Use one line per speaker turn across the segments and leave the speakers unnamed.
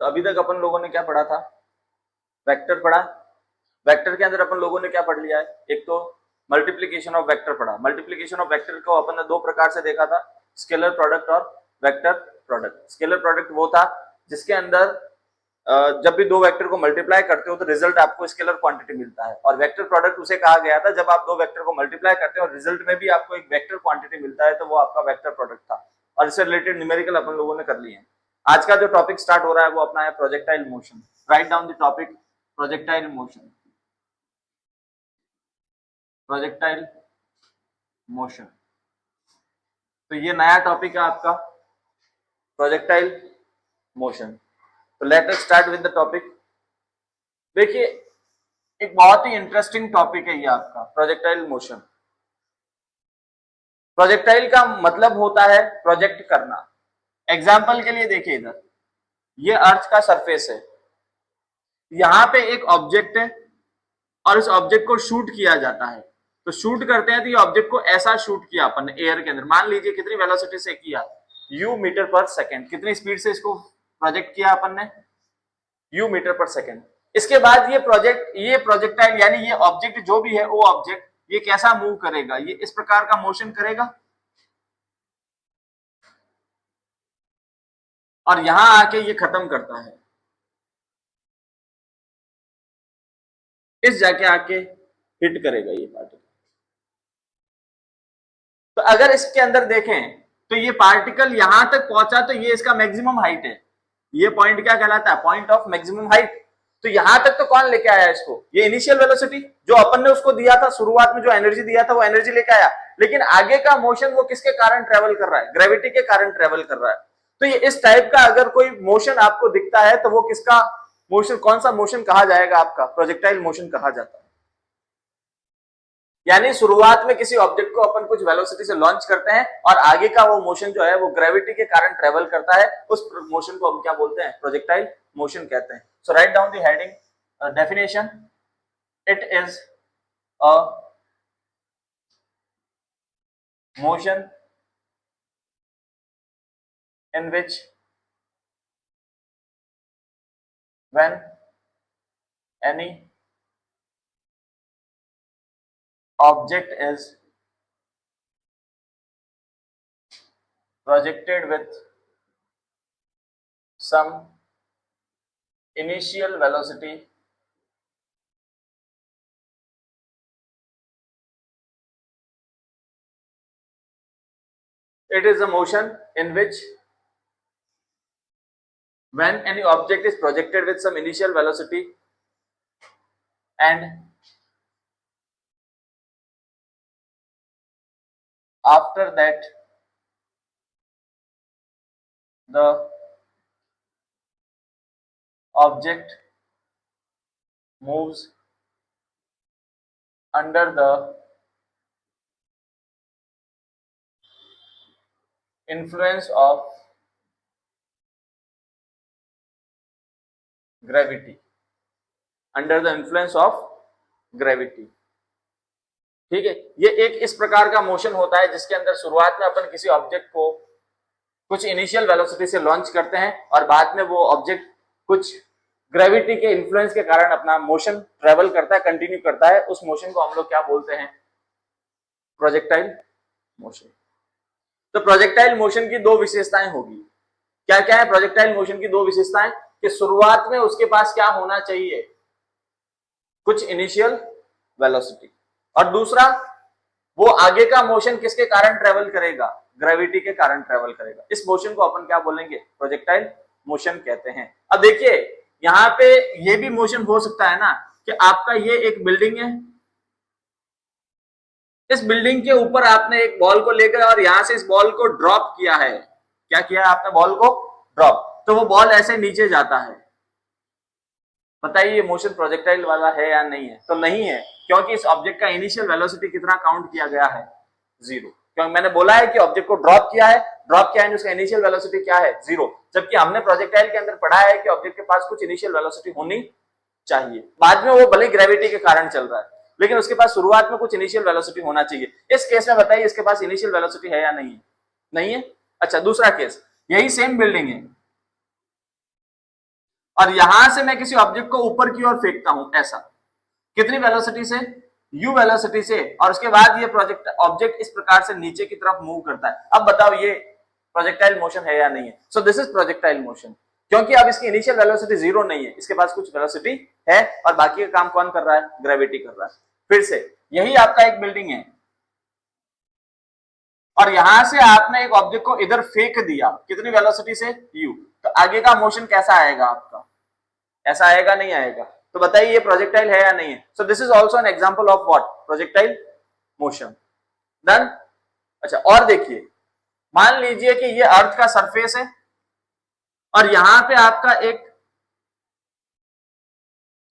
तो अभी तक अपन लोगों ने क्या पढ़ा था, वेक्टर पढ़ा। वेक्टर के अंदर अपन लोगों ने क्या पढ़ लिया है, एक तो मल्टीप्लीकेशन ऑफ वेक्टर पढ़ा। मल्टीप्लीकेशन ऑफ वेक्टर को अपन ने दो प्रकार से देखा था, स्केलर प्रोडक्ट और वेक्टर प्रोडक्ट। स्केलर प्रोडक्ट वो था जिसके अंदर जब भी दो वेक्टर को मल्टीप्लाई करते हो तो रिजल्ट आपको स्केलर क्वांटिटी मिलता है, और वेक्टर प्रोडक्ट उसे कहा गया था जब आप दो वेक्टर को मल्टीप्लाई करते हो और रिजल्ट में भी आपको एक वेक्टर क्वांटिटी मिलता है, तो वो आपका वेक्टर प्रोडक्ट था। और इससे रिलेटेड न्यूमेरिकल अपन लोगों ने कर लिए हैं। आज का जो टॉपिक स्टार्ट हो रहा है वो अपना है projectile motion. Right down the topic, projectile motion. Projectile motion, तो ये नया टॉपिक है आपका प्रोजेक्टाइल मोशन। तो let us start with the topic. देखिए एक बहुत ही इंटरेस्टिंग टॉपिक है ये आपका प्रोजेक्टाइल मोशन। प्रोजेक्टाइल का मतलब होता है प्रोजेक्ट करना। एग्जाम्पल के लिए देखिए, इधर ये अर्थ का सरफेस है, यहां पे एक ऑब्जेक्ट है और इस ऑब्जेक्ट को शूट किया जाता है। तो शूट करते हैं तो ये ऑब्जेक्ट को ऐसा शूट किया अपन ने एयर के अंदर, मान लीजिए कितनी वेलोसिटी से किया, u मीटर पर सेकेंड। कितनी स्पीड से इसको प्रोजेक्ट किया अपन ने, u मीटर पर सेकेंड। इसके बाद ये प्रोजेक्टाइल यानी ये ऑब्जेक्ट जो भी है वो ऑब्जेक्ट ये कैसा मूव करेगा, ये इस प्रकार का मोशन करेगा और यहां आके ये खत्म करता है, इस जाके आके हिट करेगा ये पार्टिकल। तो अगर इसके अंदर देखें तो ये पार्टिकल यहां तक पहुंचा तो ये इसका मैक्सिमम हाइट है। ये पॉइंट क्या कहलाता है, पॉइंट ऑफ मैक्सिमम हाइट। तो यहां तक तो कौन लेके आया इसको, ये इनिशियल वेलोसिटी जो अपन ने उसको दिया था, शुरुआत में जो एनर्जी दिया था वो एनर्जी लेके आया। लेकिन आगे का मोशन वो किसके कारण ट्रेवल कर रहा है, ग्रेविटी के कारण ट्रेवल कर रहा है। तो ये इस टाइप का अगर कोई मोशन आपको दिखता है तो वो किसका मोशन, कौन सा मोशन कहा जाएगा, आपका प्रोजेक्टाइल मोशन कहा जाता है। यानी शुरुआत में किसी ऑब्जेक्ट को अपन कुछ वेलोसिटी से लॉन्च करते हैं और आगे का वो मोशन जो है वो ग्रेविटी के कारण ट्रेवल करता है, उस मोशन को हम क्या बोलते हैं, प्रोजेक्टाइल मोशन कहते हैं। So write down the heading definition, it is a motion in which when any object is projected with some initial velocity it is a motion in which when any object is projected with some initial velocity and after that the object moves under the influence of gravity, under the influence of gravity। ठीक है, ये एक इस प्रकार का motion होता है जिसके अंदर शुरुआत में अपन किसी ऑब्जेक्ट को कुछ इनिशियल वेलोसिटी से लॉन्च करते हैं और बाद में वो ऑब्जेक्ट कुछ ग्रेविटी के इन्फ्लुएंस के कारण अपना मोशन ट्रेवल करता है, कंटिन्यू करता है। उस मोशन को हम लोग क्या बोलते हैं, प्रोजेक्टाइल मोशन। तो प्रोजेक्टाइल मोशन की दो विशेषताएं होगी। क्या क्या है प्रोजेक्टाइल मोशन की दो विशेषताएं, कि शुरुआत में उसके पास क्या होना चाहिए, कुछ इनिशियल वेलोसिटी, और दूसरा वो आगे का मोशन किसके कारण ट्रेवल करेगा, ग्रेविटी के कारण ट्रेवल करेगा। इस मोशन को अपन क्या बोलेंगे, प्रोजेक्टाइल मोशन कहते हैं। अब देखिए यहां पे ये भी मोशन हो सकता है ना कि आपका ये एक बिल्डिंग है, इस बिल्डिंग के ऊपर आपने एक बॉल को लेकर और यहां से इस बॉल को ड्रॉप किया है। क्या किया है आपने, बॉल को ड्रॉप, तो वो बॉल ऐसे नीचे जाता है। बताइए ये मोशन प्रोजेक्टाइल वाला है या नहीं है, तो नहीं है, क्योंकि इस ऑब्जेक्ट का इनिशियल वेलोसिटी कितना काउंट किया गया है, 0। क्योंकि मैंने बोला है कि ऑब्जेक्ट को ड्रॉप किया है, उसका इनिशियल वेलोसिटी क्या है, 0। जबकि हमने प्रोजेक्टाइल के अंदर पढ़ा है कि ऑब्जेक्ट के पास कुछ इनिशियल वेलोसिटी होनी चाहिए, बाद में वो भले ग्रेविटी के कारण चल रहा है लेकिन उसके पास शुरुआत में कुछ इनिशियल वेलोसिटी होना चाहिए। इस केस में बताइए इसके पास इनिशियल वेलोसिटी है या नहीं है, नहीं है। अच्छा दूसरा केस, यही सेम बिल्डिंग है, और यहां से मैं किसी ऑब्जेक्ट को ऊपर की ओर फेंकता हूं, ऐसा कितनी वेलोसिटी से, u वेलोसिटी से, और उसके बाद ये प्रोजेक्ट ऑब्जेक्ट इस प्रकार से नीचे की तरफ मूव करता है। अब बताओ ये प्रोजेक्टाइल मोशन है या नहीं है? So this is projectile motion, क्योंकि अब इसकी इनिशियल वेलोसिटी जीरो नहीं है, इसके पास कुछ वेलोसिटी है और बाकी का काम कौन कर रहा है? ग्रेविटी कर रहा है। फिर से यही आपका एक बिल्डिंग है और यहां से आपने एक ऑब्जेक्ट को इधर फेंक दिया, कितनी वेलोसिटी से? u, तो आगे का मोशन कैसा आएगा आपका? ऐसा आएगा, नहीं आएगा? तो बताइए ये प्रोजेक्टाइल है या नहीं है? So this is also an example of what? Projectile motion. Done. अच्छा, और देखिए, मान लीजिए कि ये अर्थ का सरफेस है और यहां पे आपका एक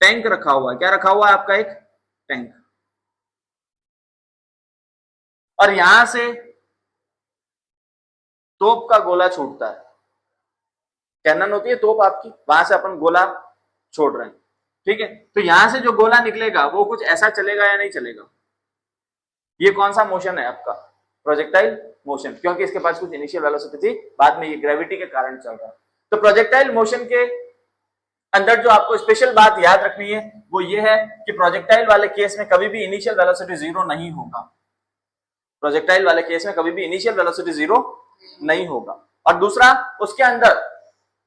टैंक रखा हुआ है। क्या रखा हुआ है आपका? एक टैंक। और यहां से तोप का गोला छूटता है, कैनन होती है तोप आपकी, वहां से अपन गोला छोड़ रहे हैं, ठीक है? तो यहां से जो गोला निकलेगा वो कुछ ऐसा चलेगा या नहीं चलेगा? ये कौन सा मोशन है आपका? प्रोजेक्टाइल मोशन, क्योंकि इसके पास कुछ इनिशियल वेलोसिटी थी, बाद में ये ग्रेविटी के कारण चल रहा है। तो प्रोजेक्टाइल मोशन के अंदर जो आपको स्पेशल बात याद रखनी है वो ये है कि प्रोजेक्टाइल वाले केस में कभी भी इनिशियल वेलोसिटी जीरो नहीं होगा। प्रोजेक्टाइल वाले केस में कभी भी इनिशियल वेलोसिटी जीरो नहीं होगा। और दूसरा, उसके अंदर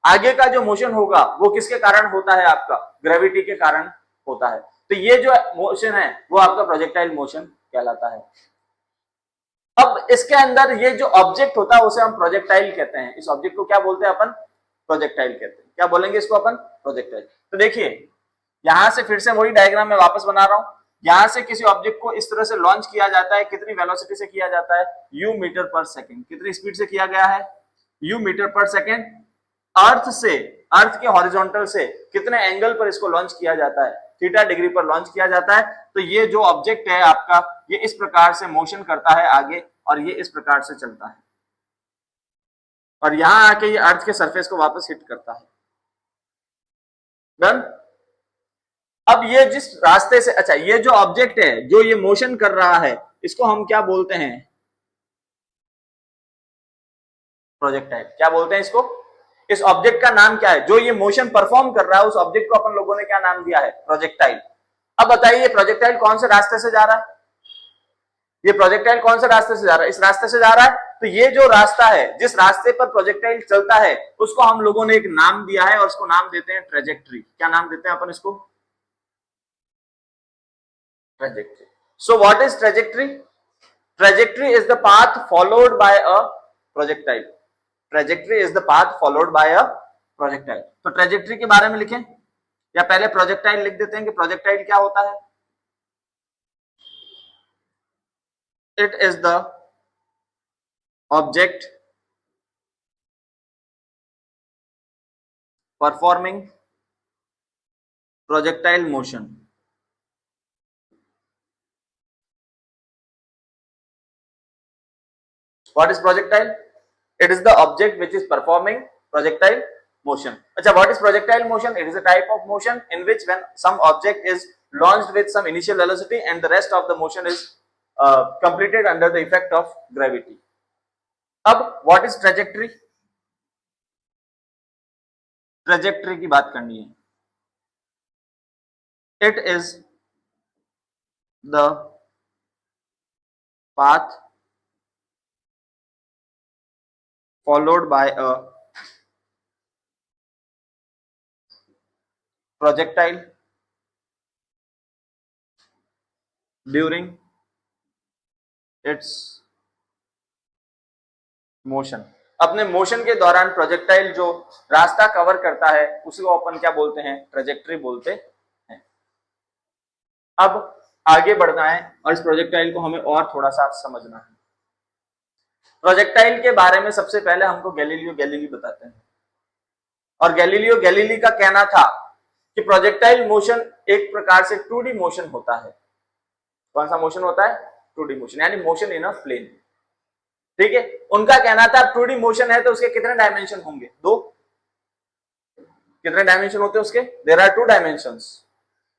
आगे का जो मोशन होगा वो किसके कारण होता है? आपका ग्रेविटी के कारण होता है। तो ये जो मोशन है वो आपका प्रोजेक्टाइल मोशन कहलाता है। अब इसके अंदर ये जो ऑब्जेक्ट होता है उसे हम प्रोजेक्टाइल कहते हैं। इस ऑब्जेक्ट को क्या बोलते हैं अपन? प्रोजेक्टाइल कहते हैं। क्या बोलेंगे इसको अपन? प्रोजेक्टाइल। तो देखिए, यहां से फिर से वही डायग्राम मैं वापस बना रहा हूं। यहां से किसी ऑब्जेक्ट को इस तरह से लॉन्च किया जाता है, कितनी वेलोसिटी से किया जाता है? u metre per second. कितनी स्पीड से किया गया है? u metre per second. अर्थ से, अर्थ के हॉरिजॉन्टल से कितने एंगल पर इसको लॉन्च किया जाता है? थीटा डिग्री पर लॉन्च किया जाता है। तो ये जो ऑब्जेक्ट है आपका, ये इस प्रकार से मोशन करता है आगे और ये इस प्रकार से चलता है और यहां आके ये अर्थ के सरफेस को वापस हिट करता है। डन। अब ये जिस रास्ते से, अच्छा, ये जो ऑब्जेक्ट है जो ये मोशन कर रहा है इसको हम क्या बोलते हैं? प्रोजेक्टाइल। क्या बोलते हैं इसको? इस ऑब्जेक्ट का नाम क्या है? जो ये मोशन परफॉर्म कर रहा है उस ऑब्जेक्ट को अपन लोगों ने क्या नाम दिया है? प्रोजेक्टाइल। अब बताइए, प्रोजेक्टाइल कौन से रास्ते से जा रहा है? ये प्रोजेक्टाइल कौन से रास्ते से जा रहा है? इस रास्ते से जा रहा है। तो ये जो रास्ता है, जिस रास्ते पर प्रोजेक्टाइल चलता है, उसको हम लोगों ने एक नाम दिया है और उसको नाम देते हैं ट्रेजेक्ट्री। क्या नाम देते हैं अपन इसको? Trajectory. So what is trajectory? Trajectory is the path followed by a projectile. Trajectory is the path followed by a projectile. तो ट्रेजेक्ट्री के बारे में लिखें या पहले प्रोजेक्टाइल लिख देते हैं कि प्रोजेक्टाइल क्या होता है? It is the object performing projectile motion. What is projectile? It is the object which is performing projectile motion. Acha, what is projectile motion? It is a type of motion in which when some object is launched with some initial velocity and the rest of the motion is completed under the effect of gravity. अब what is trajectory? Trajectory की बात करनी है. It is the path followed by a projectile during its motion. अपने motion के दौरान projectile जो रास्ता कवर करता है उसी को अपन क्या बोलते हैं? ट्रेजेक्ट्री बोलते हैं। अब आगे बढ़ना है और इस प्रोजेक्टाइल को हमें और थोड़ा सा समझना है। प्रोजेक्टाइल के बारे में सबसे पहले हमको गैलीलियो गैलीली बताते हैं और गैलीलियो गैलीली का कहना था कि प्रोजेक्टाइल मोशन एक प्रकार से 2D मोशन होता है। कौन सा मोशन होता है? 2D मोशन, यानी मोशन इन अ प्लेन। ठीक है, उनका कहना था 2D मोशन है तो उसके कितने डायमेंशन होंगे? 2। कितने डायमेंशन होते हैं उसके? There are 2 dimensions.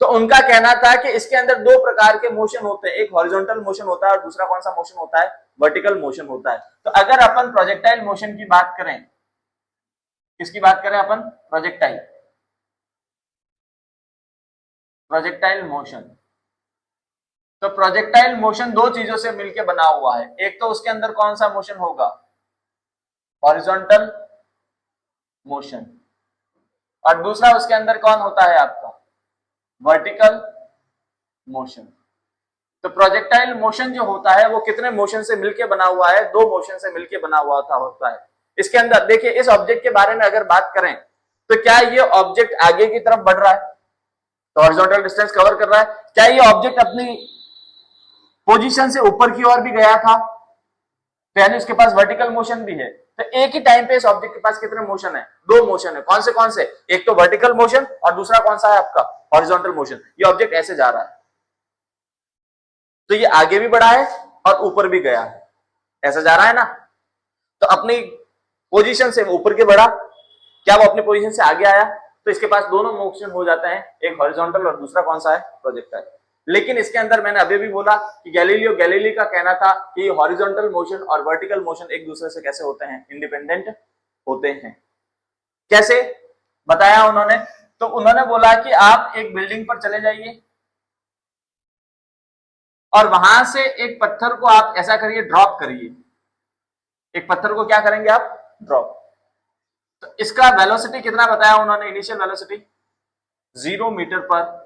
तो उनका कहना था कि इसके अंदर 2 प्रकार के मोशन होते हैं, एक हॉरिजॉन्टल मोशन होता है और दूसरा कौन सा मोशन होता है? वर्टिकल मोशन होता है। तो अगर अपन प्रोजेक्टाइल मोशन की बात करें, किसकी बात करें अपन? प्रोजेक्टाइल। Projectile motion. तो प्रोजेक्टाइल मोशन दो चीजों से मिलकर बना हुआ है, एक तो उसके अंदर कौन सा मोशन होगा, हॉरिजॉन्टल मोशन, और दूसरा उसके अंदर कौन होता है आपका, वर्टिकल मोशन। तो प्रोजेक्टाइल मोशन जो होता है वो कितने मोशन से मिलकर बना हुआ है, दो मोशन से मिलकर बना हुआ होता है। इसके अंदर देखिए, इस ऑब्जेक्ट के बारे में अगर बात करें तो क्या ये ऑब्जेक्ट आगे की तरफ बढ़ रहा है, तो हॉरिजॉन्टल डिस्टेंस कवर कर रहा है। क्या ये ऑब्जेक्ट अपनी पोजीशन से ऊपर की ओर भी गया था, तो यानी उसके पास वर्टिकल मोशन भी है। तो एक ही टाइम पे इस ऑब्जेक्ट के पास कितने मोशन है, दो मोशन है। कौन से, एक तो वर्टिकल मोशन और दूसरा कौन सा है आपका, हॉरिजॉन्टल मोशन। ये ऑब्जेक्ट ऐसे जा रहा है, तो ये आगे भी बढ़ा है और ऊपर भी गया है, ऐसा जा रहा है ना। तो अपनी पोजीशन से ऊपर के बढ़ा, क्या वो अपनी पोजीशन से आगे आया, तो इसके पास दोनों मोशन हो जाते हैं, एक हॉरिजॉन्टल और दूसरा कौन सा है, प्रोजेक्टाइल। लेकिन इसके अंदर मैंने अभी भी बोला कि गैलीलियो गैलीली का कहना था कि हॉरिजॉन्टल मोशन और वर्टिकल मोशन एक दूसरे से कैसे होते हैं, इंडिपेंडेंट होते हैं। कैसे बताया उन्होंने, तो उन्होंने बोला कि आप एक बिल्डिंग पर चले जाइए और वहां से एक पत्थर को आप ऐसा करिए, ड्रॉप करिए। एक पत्थर को क्या करेंगे आप, ड्रॉप। तो इसका वेलोसिटी कितना बताया उन्होंने, initial velocity 0 metre per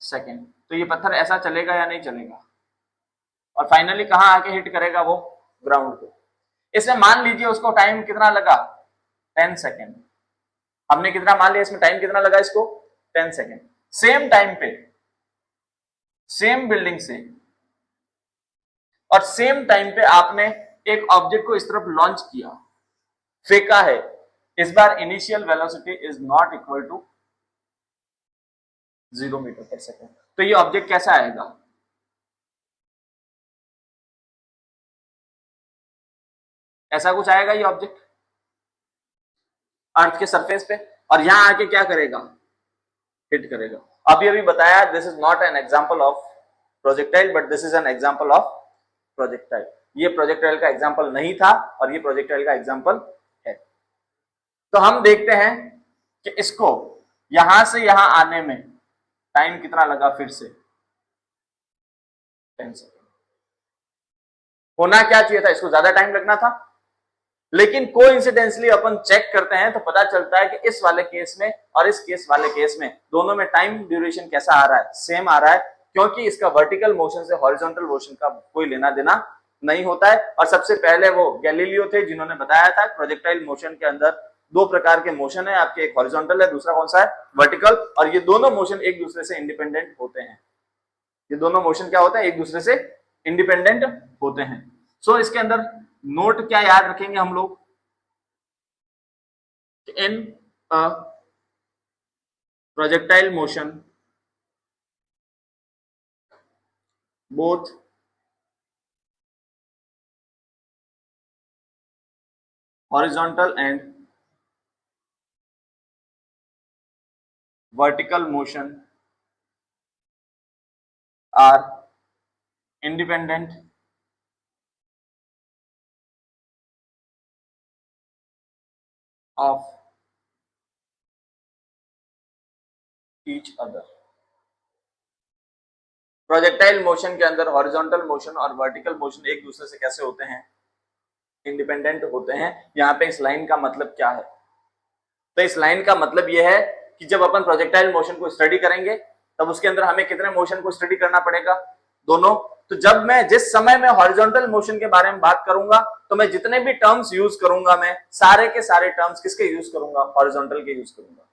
second. तो ये पत्थर ऐसा चलेगा या नहीं चलेगा, और फाइनली कहां आके हिट करेगा, वो ग्राउंड को। इसमें मान लीजिए उसको टाइम कितना लगा, 10 सेकेंड। हमने कितना मान लिया, इसमें टाइम कितना लगा इसको, 10 सेकेंड। सेम टाइम पे, सेम बिल्डिंग से और सेम टाइम पे आपने एक ऑब्जेक्ट को इस तरफ लॉन्च किया, फेंका है। इस बार initial velocity is not equal to 0 metre per second. तो ये ऑब्जेक्ट कैसा आएगा, ऐसा कुछ आएगा ये ऑब्जेक्ट अर्थ के सरफेस पे, और यहां आके क्या करेगा, हिट करेगा। अभी बताया, this is not an example of projectile but this is an example of projectile. ये प्रोजेक्टाइल का एग्जांपल नहीं था और ये प्रोजेक्टाइल का एग्जांपल है। तो हम देखते हैं कि इसको यहां से यहां आने में टाइम कितना लगा, फिर से 10 सेकेंड। होना क्या चाहिए था, इसको ज्यादा टाइम लगना था, लेकिन कोइंसिडेंटली अपन चेक करते हैं तो पता चलता है कि इस वाले केस में और इस केस वाले केस में दोनों में टाइम ड्यूरेशन कैसा आ रहा है, सेम आ रहा है, क्योंकि इसका वर्टिकल मोशन से हॉरिजॉन्टल मोशन का कोई लेना देना नहीं होता है। और सबसे पहले वो गैलीलियो थे जिन्होंने बताया था प्रोजेक्टाइल मोशन के अंदर दो प्रकार के मोशन है आपके, एक हॉरिजॉन्टल है, दूसरा कौन सा है, वर्टिकल। और ये दोनों मोशन एक दूसरे से इंडिपेंडेंट होते हैं। ये दोनों मोशन क्या होते हैं, एक दूसरे से इंडिपेंडेंट होते हैं। सो इसके अंदर नोट क्या याद रखेंगे हम लोग, in a projectile motion both horizontal and vertical motion are independent of each other। Projectile motion के अंदर हॉरिजॉन्टल मोशन और वर्टिकल मोशन एक दूसरे से कैसे होते हैं, इंडिपेंडेंट होते हैं। यहाँ पे इस लाइन का मतलब क्या है, तो इस लाइन का मतलब यह है कि जब अपन प्रोजेक्टाइल मोशन को स्टडी करेंगे तब उसके अंदर हमें कितने मोशन को स्टडी करना पड़ेगा, दोनों। तो जब मैं जिस समय मैं हॉरिजॉन्टल मोशन के बारे में बात करूंगा तो मैं जितने भी टर्म्स यूज करूंगा, मैं सारे के सारे टर्म्स किसके यूज करूंगा, हॉरिजॉन्टल के यूज करूंगा।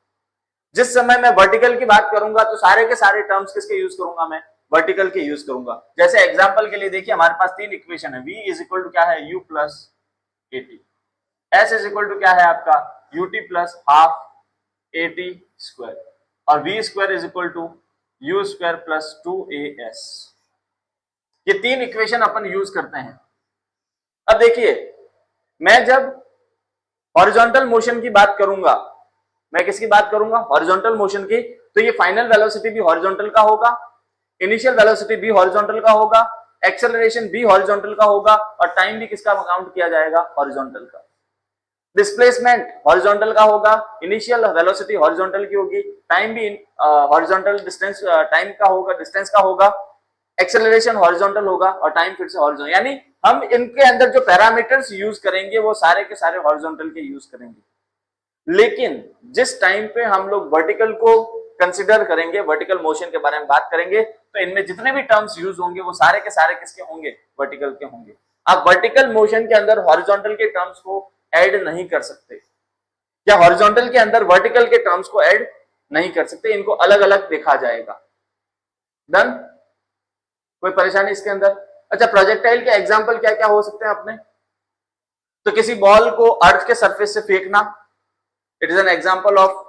जिस समय मैं वर्टिकल की बात करूंगा तो सारे के सारे टर्म्स किसके यूज करूंगा, मैं वर्टिकल के यूज करूंगा। जैसे एग्जांपल के लिए देखिए, हमारे पास तीन इक्वेशन है, v इज इक्वल टू क्या है, u plus at, s is equal to क्या है आपका, ut plus half at square, और v square is equal to u square plus 2as। ये तीन इक्वेशन अपन यूज करते हैं। अब देखिए, मैं जब हॉरिजॉन्टल मोशन की बात करूंगा, मैं किसकी बात करूंगा, हॉरिजॉन्टल मोशन की, तो ये फाइनल वेलोसिटी भी हॉरिजॉन्टल का होगा, इनिशियल वेलोसिटी भी हॉरिजॉन्टल का होगा, एक्सेलरेशन भी हॉरिजॉन्टल का होगा, और टाइम भी किसका काउंट किया जाएगा, हॉरिजॉन्टल का। डिस्प्लेसमेंट हॉरिजॉन्टल का होगा, इनिशियल वेलोसिटी हॉरिजॉन्टल की होगी, टाइम भी हॉरिजॉन्टल डिस्टेंस टाइम का होगा, डिस्टेंस का होगा, एक्सेलरेशन हॉरिजॉन्टल होगा और टाइम फिर से हॉरिजॉन्टल। यानी हम इनके अंदर जो पैरामीटर्स यूज करेंगे वो सारे के सारे हॉरिजॉन्टल के यूज करेंगे। लेकिन जिस टाइम पे हम लोग वर्टिकल को कंसिडर करेंगे, वर्टिकल मोशन के बारे में बात करेंगे, तो इनमें जितने भी टर्म्स यूज होंगे वो सारे के सारे किसके होंगे, वर्टिकल के होंगे। आप वर्टिकल मोशन के अंदर हॉरिजॉन्टल के टर्म्स को ऐड नहीं कर सकते, या हॉरिजॉन्टल के अंदर वर्टिकल के टर्म्स को ऐड नहीं कर सकते, इनको अलग अलग देखा जाएगा। डन? कोई परेशानी इसके अंदर? अच्छा, प्रोजेक्टाइल के एग्जाम्पल क्या क्या हो सकते हैं अपने? तो किसी बॉल को अर्थ के सरफेस से फेंकना, it is an example of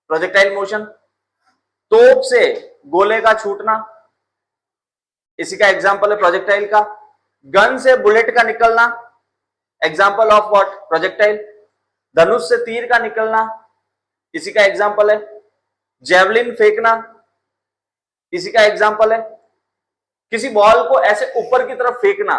projectile motion. तोप से गोले का छूटना, इसी का एग्जाम्पल है प्रोजेक्टाइल का। गन से बुलेट का निकलना, एग्जाम्पल ऑफ व्हाट, प्रोजेक्टाइल। धनुष से तीर का निकलना, इसी का एग्जाम्पल है। जेवलिन फेंकना, इसी का एग्जाम्पल है। किसी बॉल को ऐसे ऊपर की तरफ फेंकना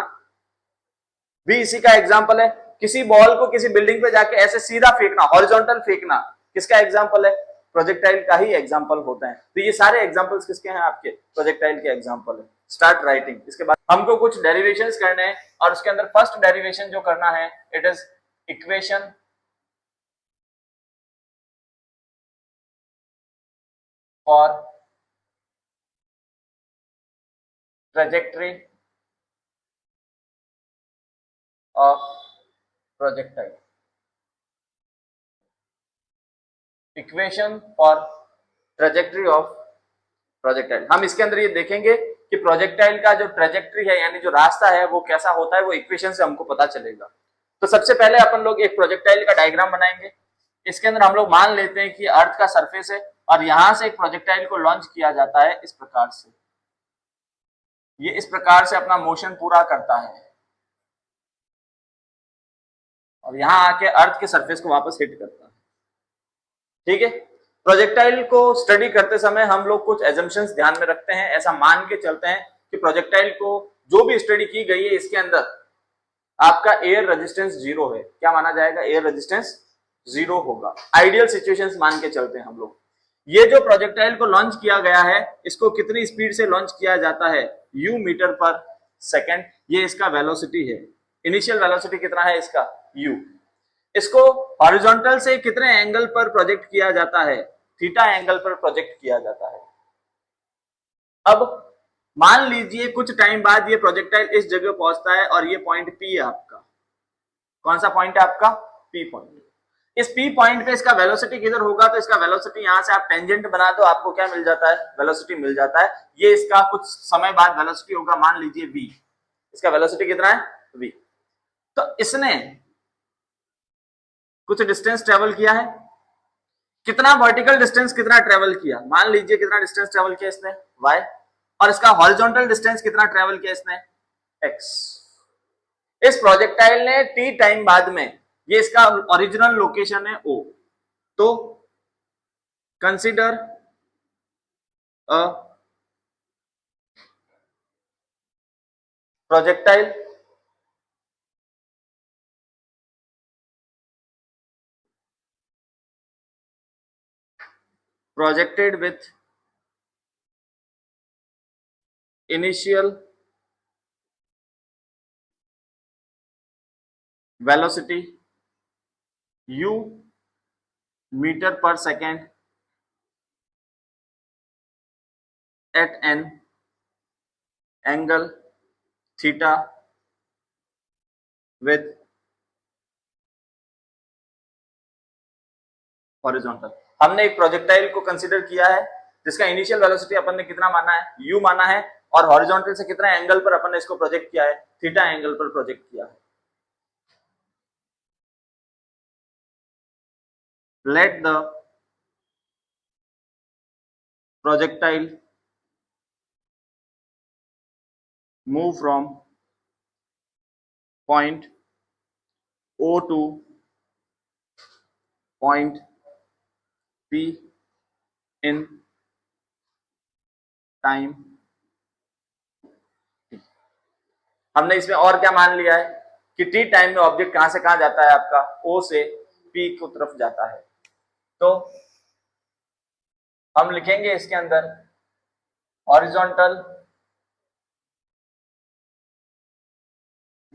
भी इसी का एग्जाम्पल है। किसी बॉल को किसी बिल्डिंग पे जाके ऐसे सीधा फेंकना, हॉरिजॉन्टल फेंकना, किसका एग्जाम्पल है, प्रोजेक्टाइल का ही एग्जाम्पल होता है। तो ये सारे एग्जाम्पल्स किसके हैं, आपके प्रोजेक्टाइल के एग्जाम्पल है। Start writing. इसके बाद हमको कुछ डेरिवेशंस करने हैं और उसके अंदर फर्स्ट डेरिवेशन जो करना है, it is equation for trajectory of projectile. Equation for trajectory of projectile. हम इसके अंदर ये देखेंगे कि प्रोजेक्टाइल का जो ट्रेजेक्टरी है, यानी जो रास्ता है, वो कैसा होता है, वो इक्वेशन से हमको पता चलेगा। तो सबसे पहले अपन लोग एक प्रोजेक्टाइल का डायग्राम बनाएंगे। इसके अंदर हम लोग मान लेते हैं कि अर्थ का सरफेस है और यहां से एक प्रोजेक्टाइल को लॉन्च किया जाता है इस प्रकार से। ये इस प्रकार से अपना मोशन पूरा करता है और यहां आके अर्थ के सरफेस को वापस हिट करता है। ठीक है, प्रोजेक्टाइल को स्टडी करते समय हम लोग कुछ एजम्पशंस ध्यान में रखते हैं। ऐसा मान के चलते हैं कि प्रोजेक्टाइल को जो भी स्टडी की गई है, इसके अंदर आपका एयर रेजिस्टेंस 0 है। क्या माना जाएगा, एयर रेजिस्टेंस 0 होगा। आइडियल सिचुएशंस मान के चलते हैं हम लोग। ये जो प्रोजेक्टाइल को लॉन्च किया गया है, इसको कितनी स्पीड से लॉन्च किया जाता है, u मीटर पर सेकेंड। ये इसका वेलोसिटी है। इनिशियल वेलोसिटी कितना है इसका, u। इसको हॉरिजॉन्टल से कितने एंगल पर प्रोजेक्ट किया जाता है, थीटा एंगल पर प्रोजेक्ट किया जाता है। अब मान लीजिए कुछ टाइम बाद ये प्रोजेक्टाइल इस जगह पहुंचता है और ये पॉइंट P है आपका। कौन सा पॉइंट है आपका, P पॉइंट। इस P पॉइंट पे इसका वेलोसिटी किधर होगा, तो इसका वेलोसिटी यहां से आप टेंजेंट बना दो, आपको क्या मिल जाता है, वेलोसिटी मिल जाता है। ये इसका कुछ समय बाद वेलोसिटी होगा, मान लीजिए v। इसका वेलोसिटी कितना है, v। तो इसने कुछ डिस्टेंस ट्रेवल किया है। कितना वर्टिकल डिस्टेंस कितना ट्रेवल किया, मान लीजिए कितना डिस्टेंस ट्रेवल किया इसने, y। और इसका हॉरिजॉन्टल डिस्टेंस कितना ट्रेवल किया इसने, x। इस प्रोजेक्टाइल ने t टाइम बाद में, ये इसका ओरिजिनल लोकेशन है O, तो consider a projectile projected with initial velocity u meter per second at an angle theta with horizontal। हमने एक प्रोजेक्टाइल को कंसीडर किया है जिसका इनिशियल वेलोसिटी अपन ने कितना माना है, u माना है, और हॉरिजॉन्टल से कितना एंगल पर अपन ने इसको प्रोजेक्ट किया है, थीटा एंगल पर प्रोजेक्ट किया है। Let the projectile move from point O to point P in time. हमने इसमें और क्या मान लिया है, कि टी टाइम में ऑब्जेक्ट कहां से कहां जाता है आपका, ओ से पी की तरफ जाता है। तो हम लिखेंगे इसके अंदर horizontal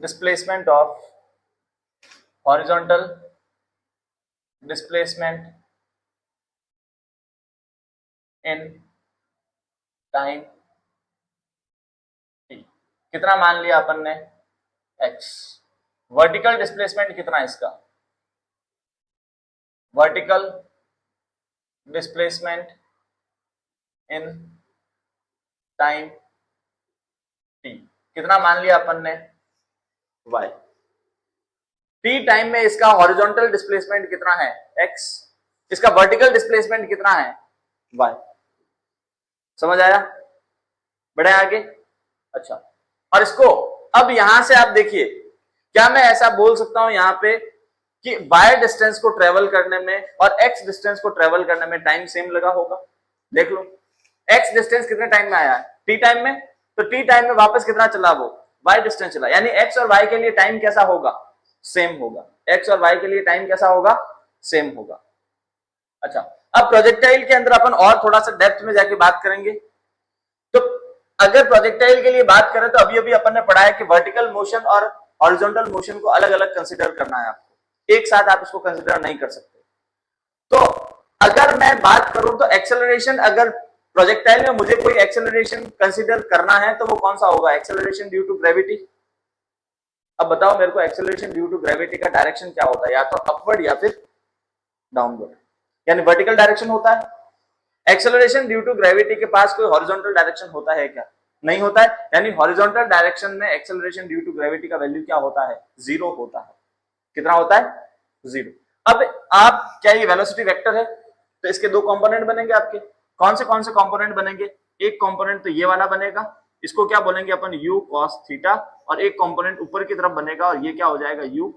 displacement in time T. कितना मान लिया अपन ने, x। वर्टिकल डिस्प्लेसमेंट कितना है इसका, vertical displacement in time T कितना मान लिया अपन ने, y। टी टाइम में इसका हॉरिजॉन्टल डिस्प्लेसमेंट कितना है, x। इसका वर्टिकल डिस्प्लेसमेंट कितना है, y। समझ आया, बढ़े आगे। अच्छा, और इसको अब यहां से आप देखिए, क्या मैं ऐसा बोल सकता हूं यहां पे कि y डिस्टेंस को ट्रेवल करने में और x डिस्टेंस को ट्रेवल करने में टाइम सेम लगा होगा। देख लो, x डिस्टेंस कितने टाइम में आया है, t टाइम में, तो t टाइम में वापस कितना चला, वो y डिस्टेंस चला, यानी x और y के लिए टाइम कैसा होगा, सेम होगा। x और y के लिए टाइम कैसा होगा, सेम होगा। अच्छा, अब प्रोजेक्टाइल के अंदर अपन और थोड़ा सा डेप्थ में जाके बात करेंगे। तो अगर प्रोजेक्टाइल के लिए बात करें तो अभी अभी अपन ने पढ़ा है कि वर्टिकल मोशन और हॉरिजॉन्टल मोशन को अलग अलग कंसीडर करना है आपको, एक साथ आप इसको कंसीडर नहीं कर सकते। तो अगर मैं बात करूं तो एक्सेलरेशन, अगर प्रोजेक्टाइल में मुझे कोई एक्सेलरेशन कंसीडर करना है तो वो कौन सा होगा, एक्सेलरेशन ड्यू टू ग्रेविटी। अब बताओ मेरे को, एक्सेलरेशन ड्यू टू ग्रेविटी का डायरेक्शन क्या होता है, या तो अपवर्ड या फिर डाउनवर्ड, यानी वर्टिकल डायरेक्शन होता है। एक्सेलरेशन ड्यू टू ग्रेविटी के पास कोई हॉरिजॉन्टल डायरेक्शन होता है क्या, नहीं होता है, यानी हॉरिजॉन्टल डायरेक्शन में एक्सेलरेशन ड्यू टू ग्रेविटी का वैल्यू क्या होता है, 0 होता है। कितना होता है, 0। अब आप, क्या ये वेलोसिटी वेक्टर है, तो इसके दो कंपोनेंट बनेंगे आपके। कौन से कंपोनेंट बनेंगे, एक कंपोनेंट तो ये वाला बनेगा, इसको क्या बोलेंगे अपन, u cos थीटा, और एक कंपोनेंट ऊपर की तरफ बनेगा और ये क्या हो जाएगा, u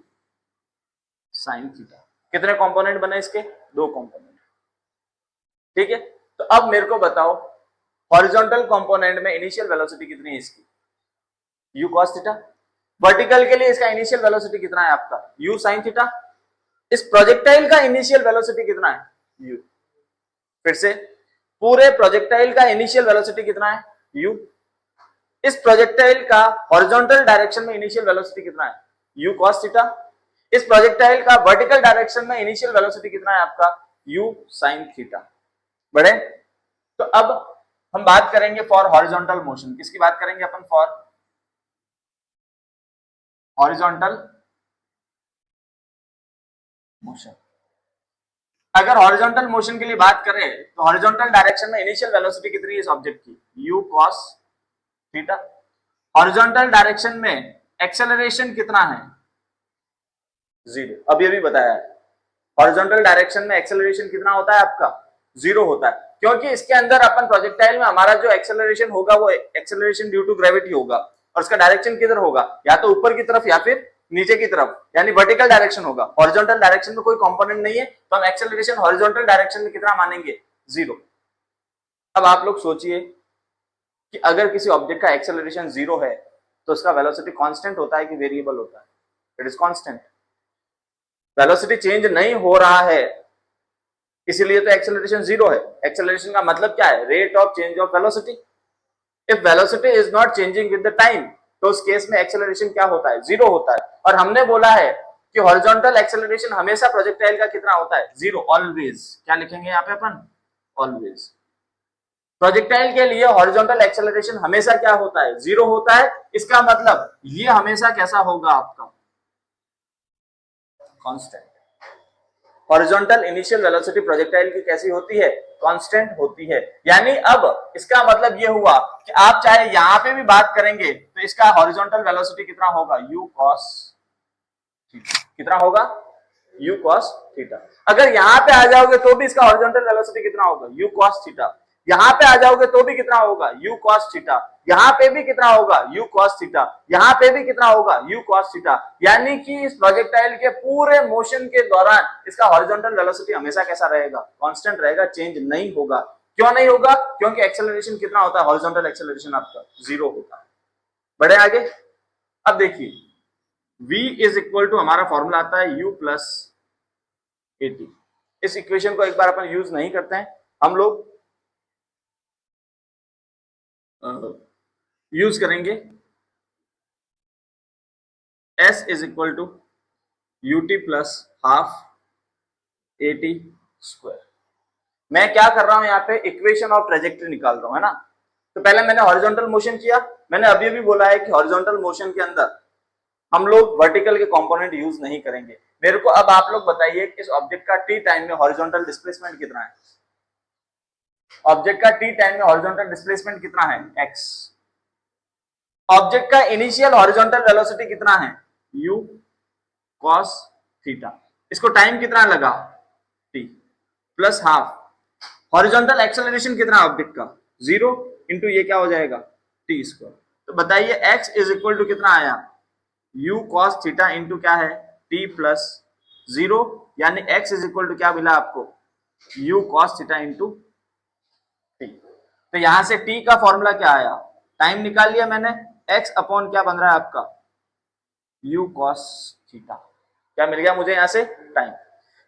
sin थीटा। कितने कंपोनेंट बने इसके, दो कंपोनेंट, ठीक है। तो अब मेरे को बताओ, हॉरिजॉन्टल कंपोनेंट में इनिशियल वेलोसिटी कितनी है इसकी, u cos थीटा। वर्टिकल के लिए इसका इनिशियल वेलोसिटी कितना है आपका, u sin थीटा। इस प्रोजेक्टाइल का इनिशियल वेलोसिटी कितना है, u। फिर से, पूरे प्रोजेक्टाइल का इनिशियल वेलोसिटी कितना है, u। इस प्रोजेक्टाइल का हॉरिजॉन्टल डायरेक्शन में इनिशियल वेलोसिटी कितना है, u cos थीटा। इस प्रोजेक्टाइल का वर्टिकल डायरेक्शन में इनिशियल वेलोसिटी कितना है आपका, u sin थीटा। बड़े, तो अब हम बात करेंगे फॉर हॉरिजॉन्टल मोशन। किसकी बात करेंगे अपन, फॉर हॉरिजॉन्टल मोशन। अगर हॉरिजॉन्टल मोशन के लिए बात करें तो हॉरिजॉन्टल डायरेक्शन में इनिशियल वेलोसिटी कितनी है इस ऑब्जेक्ट की, u cos theta. Horizontal direction में एक्सेलरेशन कितना है, 0। अभी अभी बताया है, हॉरिजॉन्टल डायरेक्शन में एक्सेलरेशन कितना होता है आपका, 0 होता है, क्योंकि इसके अंदर अपन प्रोजेक्टाइल में हमारा जो एक्सेलरेशन होगा वो एक्सेलरेशन ड्यू टू ग्रेविटी होगा, और उसका डायरेक्शन किधर होगा, या तो ऊपर की तरफ या फिर नीचे की तरफ, यानी वर्टिकल डायरेक्शन होगा। हॉरिजॉन्टल डायरेक्शन में कोई कंपोनेंट नहीं है, तो हम एक्सेलरेशन हॉरिजॉन्टल डायरेक्शन में कितना मानेंगे, 0। अब आप लोग सोचिए कि अगर किसी ऑब्जेक्ट का एक्सेलरेशन 0 है तो उसका वेलोसिटी कांस्टेंट होता है कि वेरिएबल होता है, it is constant. Velocity change नहीं हो रहा है, इसीलिए तो एक्सेलरेशन 0 है। एक्सेलरेशन का मतलब क्या है, rate of change of velocity. If velocity is not changing with the time, तो उस केस में एक्सेलरेशन क्या होता है, 0 होता है। और हमने बोला है कि हॉरिजॉन्टल एक्सेलरेशन हमेशा प्रोजेक्टाइल का कितना होता है, 0, ऑलवेज। क्या लिखेंगे यहाँ पे अपन, ऑलवेज। प्रोजेक्टाइल के लिए हॉरिजॉन्टल एक्सेलरेशन हमेशा क्या होता है, 0 होता है। इसका मतलब ये हमेशा कैसा होगा आपका, constant. Horizontal initial velocity projectile की कैसी होती है, कांस्टेंट होती है। यानी अब इसका मतलब ये हुआ कि आप चाहे यहां पे भी बात करेंगे तो इसका हॉरिजॉन्टल वेलोसिटी कितना होगा, u cos थीटा। कितना होगा, u cos थीटा। अगर यहां पे आ जाओगे तो भी इसका हॉरिजॉन्टल वेलोसिटी कितना होगा, u cos थीटा। यहां पे आ जाओगे तो भी कितना होगा, u cos थीटा। यहां पे भी कितना होगा, u cos थीटा। यहां पे भी कितना होगा, u cos थीटा। यानी कि इस प्रोजेक्टाइल के पूरे मोशन के दौरान इसका हॉरिजॉन्टल वेलोसिटी हमेशा कैसा रहेगा, कांस्टेंट रहेगा, चेंज नहीं होगा। क्यों नहीं होगा, क्योंकि एक्सेलरेशन कितना होता है, हॉरिजॉन्टल एक्सेलरेशन आपका 0 होता है। बढ़े आगे। अब देखिए, v इज इक्वल टू हमारा फॉर्मूला आता है u प्लस at। इस इक्वेशन को एक बार अपन यूज नहीं करते हैं, हम लोग यूज करेंगे s is equal to ut plus half at square. मैं क्या कर रहा हूं यहाँ पे, इक्वेशन ऑफ ट्रेजेक्टरी निकाल रहा हूं, है ना। तो पहले मैंने हॉरिजॉन्टल मोशन किया, मैंने अभी भी बोला है कि हॉरिजॉन्टल मोशन के अंदर हम लोग वर्टिकल के कंपोनेंट यूज नहीं करेंगे। मेरे को अब आप लोग बताइए कि इस ऑब्जेक्ट का टी टाइम में हॉरिजॉन्टल डिस्प्लेसमेंट कितना है। ऑब्जेक्ट का टी टाइम में हॉरिजॉन्टल डिस्प्लेसमेंट कितना है, x। ऑब्जेक्ट का इनिशियल हॉरिजॉन्टल वेलोसिटी कितना है, u cos थीटा। इसको टाइम कितना लगा, t plus half. Horizontal acceleration कितना ऑब्जेक्ट का, 0 इंटू ये क्या हो जाएगा, टी स्क्वायर। तो बताइए x इज इक्वल टू कितना आया, u cos थीटा इंटू क्या है, t प्लस 0, यानी x इज इक्वल टू क्या मिला आपको, u cos theta into t। तो यहां से t का फॉर्मूला क्या आया, टाइम निकाल लिया मैंने, x अपॉन क्या बन रहा है आपका, u cos थीटा। क्या मिल गया मुझे यहां से, टाइम।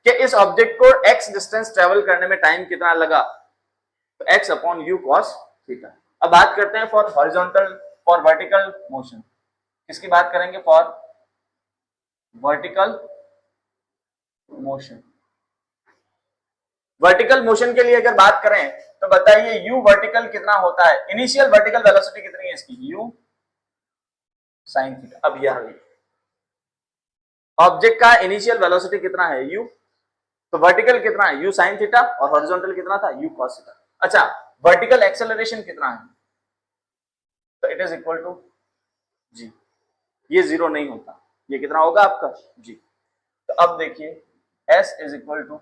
कि इस ऑब्जेक्ट को x डिस्टेंस ट्रेवल करने में टाइम कितना लगा, तो x upon u cos theta. अब बात करते हैं for horizontal, for vertical motion. किसकी बात करेंगे, for vertical motion. Vertical motion के लिए अगर बात करें तो बताइए u वर्टिकल कितना होता है, इनिशियल वर्टिकल वेलोसिटी कितनी है इसकी, u sin थीटा। अब यह ऑब्जेक्ट का इनिशियल वेलोसिटी कितना है, u, तो वर्टिकल कितना है, u sin थीटा, और हॉरिजॉन्टल कितना था, u cos थीटा। अच्छा, वर्टिकल एक्सेलरेशन कितना है, तो it is equal to g। ये जीरो नहीं होता, ये कितना होगा आपका, g। तो अब देखिए s is equal to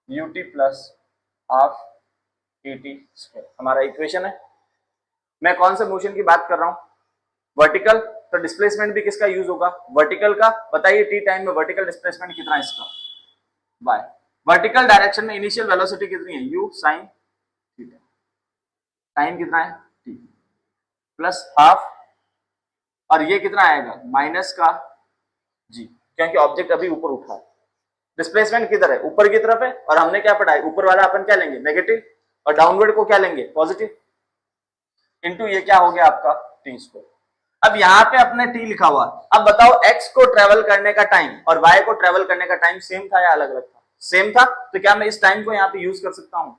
ut plus half at square हमारा इक्वेशन है। मैं कौन से मोशन की बात कर रहा हूं, वर्टिकल। तो डिस्प्लेसमेंट भी किसका यूज होगा, वर्टिकल का। बताइए टी टाइम में वर्टिकल डिस्प्लेसमेंट कितना है इसका, y। वर्टिकल डायरेक्शन में इनिशियल वेलोसिटी कितनी है, u sin थीटा। टाइम कितना है, t प्लस हाफ, और ये कितना आएगा, माइनस का g, क्योंकि ऑब्जेक्ट अभी ऊपर उठा है। डिस्प्लेसमेंट किधर है, ऊपर की तरफ है, और हमने क्या पढ़ा है, ऊपर वाला अपन क्या लेंगे, नेगेटिव, और डाउनवर्ड को क्या लेंगे, पॉजिटिव। इनटू ये क्या हो गया आपका, टी स्क्वायर। अब यहाँ पे अपने टी लिखा हुआ। अब बताओ x को ट्रेवल करने का टाइम और y को ट्रेवल करने का टाइम सेम था या अलग अलग था, सेम था। तो क्या मैं इस टाइम को यहाँ पे यूज कर सकता हूं,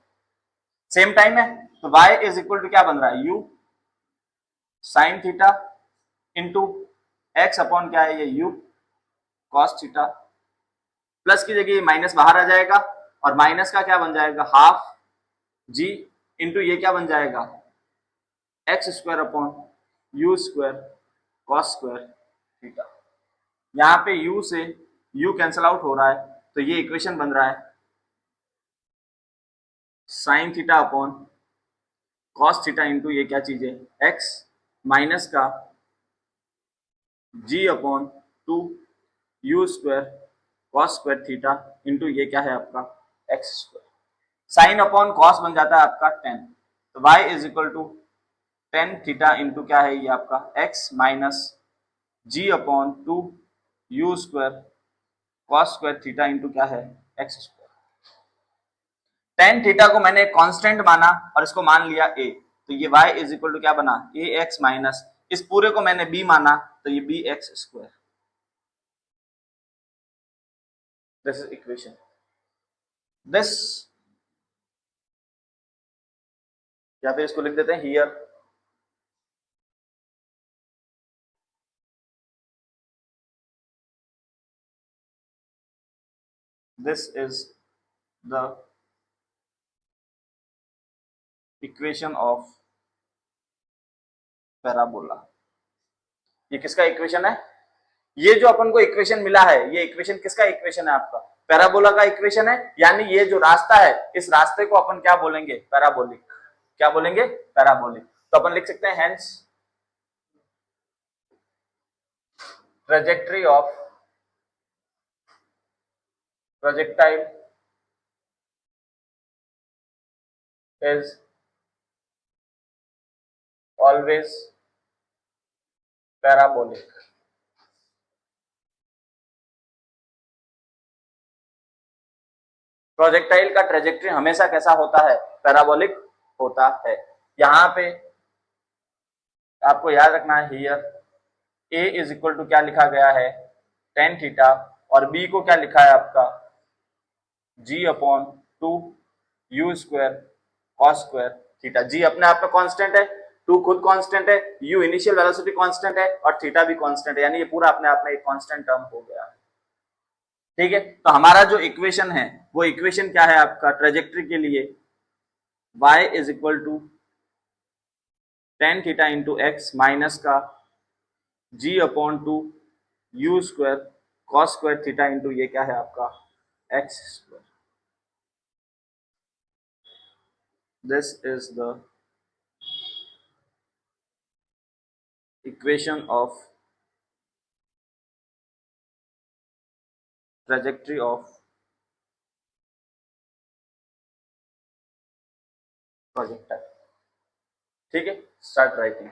सेम टाइम है। तो y इज इक्वल टू क्या बन रहा है, u sine theta into x upon क्या है, ये u cos थीटा। प्लस की जगह माइनस बाहर आ जाएगा, और माइनस का क्या बन जाएगा, हाफ g इंटू ये क्या बन जाएगा, x square upon you square cos square theta. यहां पे u से u कैंसल आउट हो रहा है, तो ये इक्वेशन बन रहा है sine theta upon cos theta into ये क्या चीज है, x माइनस का g upon 2 u square cos square theta into ये क्या है आपका, x square. Sine upon cos बन जाता है आपका 10। तो y is equal to 10 theta into क्या है ये आपका x minus g upon 2 u square cos square theta into क्या है, एक्स स्क्वायर। टेन थीटा को मैंने कांस्टेंट माना और इसको मान लिया a, तो ये y इज इक्वल टू क्या बना, ax माइनस इस पूरे को मैंने b माना, तो ये bx square. This is equation. This, या फिर इसको लिख देते हैं here, this is the equation of parabola. ये किसका इक्वेशन है, ये जो अपन को इक्वेशन मिला है, ये इक्वेशन किसका इक्वेशन है आपका, पैराबोला का इक्वेशन है। यानी ये जो रास्ता है, इस रास्ते को अपन क्या बोलेंगे, पैराबोलिक। क्या बोलेंगे, पैराबोलिक। तो अपन लिख सकते हैं hence trajectory of projectile is always parabolic। Projectile का ट्रेजेक्टरी हमेशा कैसा होता है, पैराबोलिक होता है। यहां पे आपको याद रखना है, here a is equal to क्या लिखा गया है, टेन थीटा, और बी को क्या लिखा है आपका g upon two u square cos square theta. G अपने आप में कांस्टेंट है, टू खुद कांस्टेंट है, यू इनिशियल वेलोसिटी कांस्टेंट है, और थीटा भी कांस्टेंट है, यानी ये पूरा अपने आप में एक कांस्टेंट टर्म हो गया है। ठीक है, तो हमारा जो इक्वेशन है वो इक्वेशन क्या है आपका ट्रेजेक्टरी के लिए, y is equal to tan theta into x minus का g upon two u square cos square theta into ये क्या है आपका x square. This is the equation of trajectory of projectile। ठीक है, स्टार्ट राइटिंग।